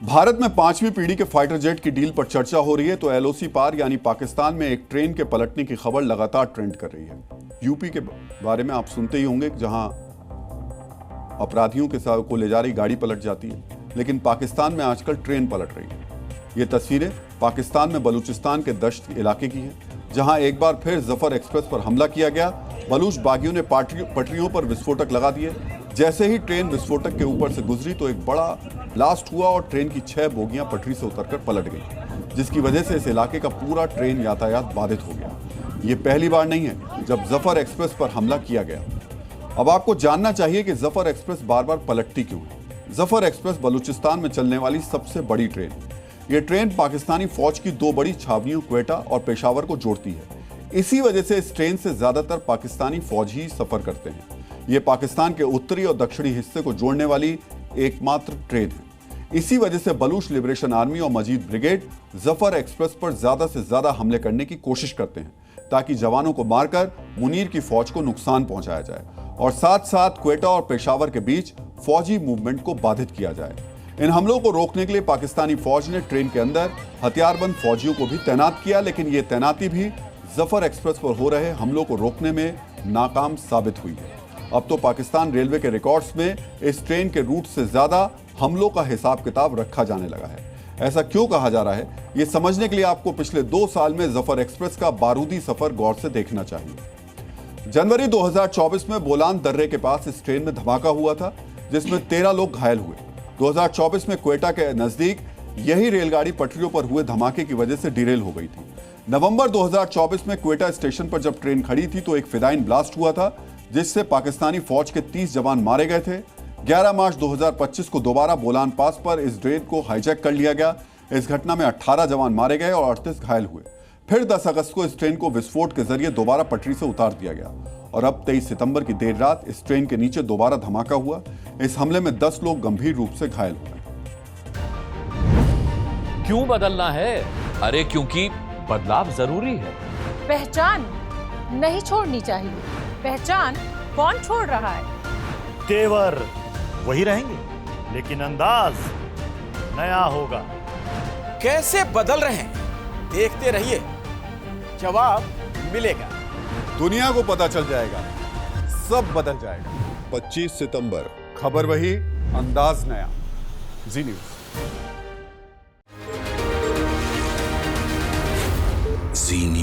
भारत में 5वीं पीढ़ी के फाइटर जेट की डील पर चर्चा हो रही है तो एलओसी पार यानी पाकिस्तान में एक ट्रेन के पलटने की खबर लगातार ट्रेंड कर रही है। यूपी के बारे में आप सुनते ही होंगे, जहां अपराधियों के साथ को ले जा रही गाड़ी पलट जाती है, लेकिन पाकिस्तान में आजकल ट्रेन पलट रही है। ये तस्वीरें पाकिस्तान में बलूचिस्तान के दश्त इलाके की हैं, जहां एक बार फिर जफर एक्सप्रेस पर हमला किया गया। बलूच बागियों ने पटरियों पर विस्फोटक लगा दिए। जैसे ही ट्रेन विस्फोटक के ऊपर से गुजरी तो एक बड़ा ब्लास्ट हुआ और ट्रेन की 6 बोगियां पटरी से उतरकर पलट गई, जिसकी वजह से इस इलाके का पूरा ट्रेन यातायात बाधित हो गया। ये पहली बार नहीं है जब जफर एक्सप्रेस पर हमला किया गया। अब आपको जानना चाहिए कि जफर एक्सप्रेस बार बार पलटती क्यों है। जफर एक्सप्रेस बलूचिस्तान में चलने वाली सबसे बड़ी ट्रेन। ये ट्रेन पाकिस्तानी फौज की 2 बड़ी छावनियों क्वेटा और पेशावर को जोड़ती है। इसी वजह से इस ट्रेन से ज्यादातर पाकिस्तानी फौज ही सफर करते हैं। ये पाकिस्तान के उत्तरी और दक्षिणी हिस्से को जोड़ने वाली एकमात्र ट्रेन है। इसी वजह से बलूच लिबरेशन आर्मी और मजीद ब्रिगेड जफर एक्सप्रेस पर ज्यादा से ज्यादा हमले करने की कोशिश करते हैं, ताकि जवानों को मारकर मुनीर की फौज को नुकसान पहुंचाया जाए और साथ साथ क्वेटा और पेशावर के बीच फौजी मूवमेंट को बाधित किया जाए। इन हमलों को रोकने के लिए पाकिस्तानी फौज ने ट्रेन के अंदर हथियारबंद फौजियों को भी तैनात किया, लेकिन ये तैनाती भी जफर एक्सप्रेस पर हो रहे हमलों को रोकने में नाकाम साबित हुई है। अब तो पाकिस्तान रेलवे के रिकॉर्ड्स में इस ट्रेन के रूट से ज्यादा हमलों का हिसाब किताब रखा जाने लगा है। ऐसा क्यों कहा जा रहा है, ये समझने के लिए आपको पिछले 2 साल में जफर एक्सप्रेस का बारूदी सफर गौर से देखना चाहिए। जनवरी 2024 में बोलान दर्रे के पास इस ट्रेन में धमाका हुआ था, जिसमें 13 लोग घायल हुए। 2024 में क्वेटा के नजदीक यही रेलगाड़ी पटरियों पर हुए धमाके की वजह से डिरेल हो गई थी। नवंबर 2024 में क्वेटा स्टेशन पर जब ट्रेन खड़ी थी तो एक फिदाइन ब्लास्ट हुआ था, जिससे पाकिस्तानी फौज के 30 जवान मारे गए थे। 11 मार्च 2025 को दोबारा बोलान पास पर इस ट्रेन को हाईजैक कर लिया गया। इस घटना में 18 जवान मारे गए और 38 घायल हुए। फिर 10 अगस्त को इस ट्रेन को विस्फोट के जरिए दोबारा पटरी से उतार दिया गया और अब 23 सितंबर की देर रात इस ट्रेन के नीचे दोबारा धमाका हुआ। इस हमले में 10 लोग गंभीर रूप से घायल हुए। क्यों बदलना है? अरे क्योंकि बदलाव जरूरी है। पहचान नहीं छोड़नी चाहिए। पहचान कौन छोड़ रहा है? तेवर वही रहेंगे, लेकिन अंदाज नया होगा। कैसे बदल रहे हैं, देखते रहिए, जवाब मिलेगा। दुनिया को पता चल जाएगा, सब बदल जाएगा। 25 सितंबर, खबर वही, अंदाज नया। जी न्यूज़। जी न्यूज़।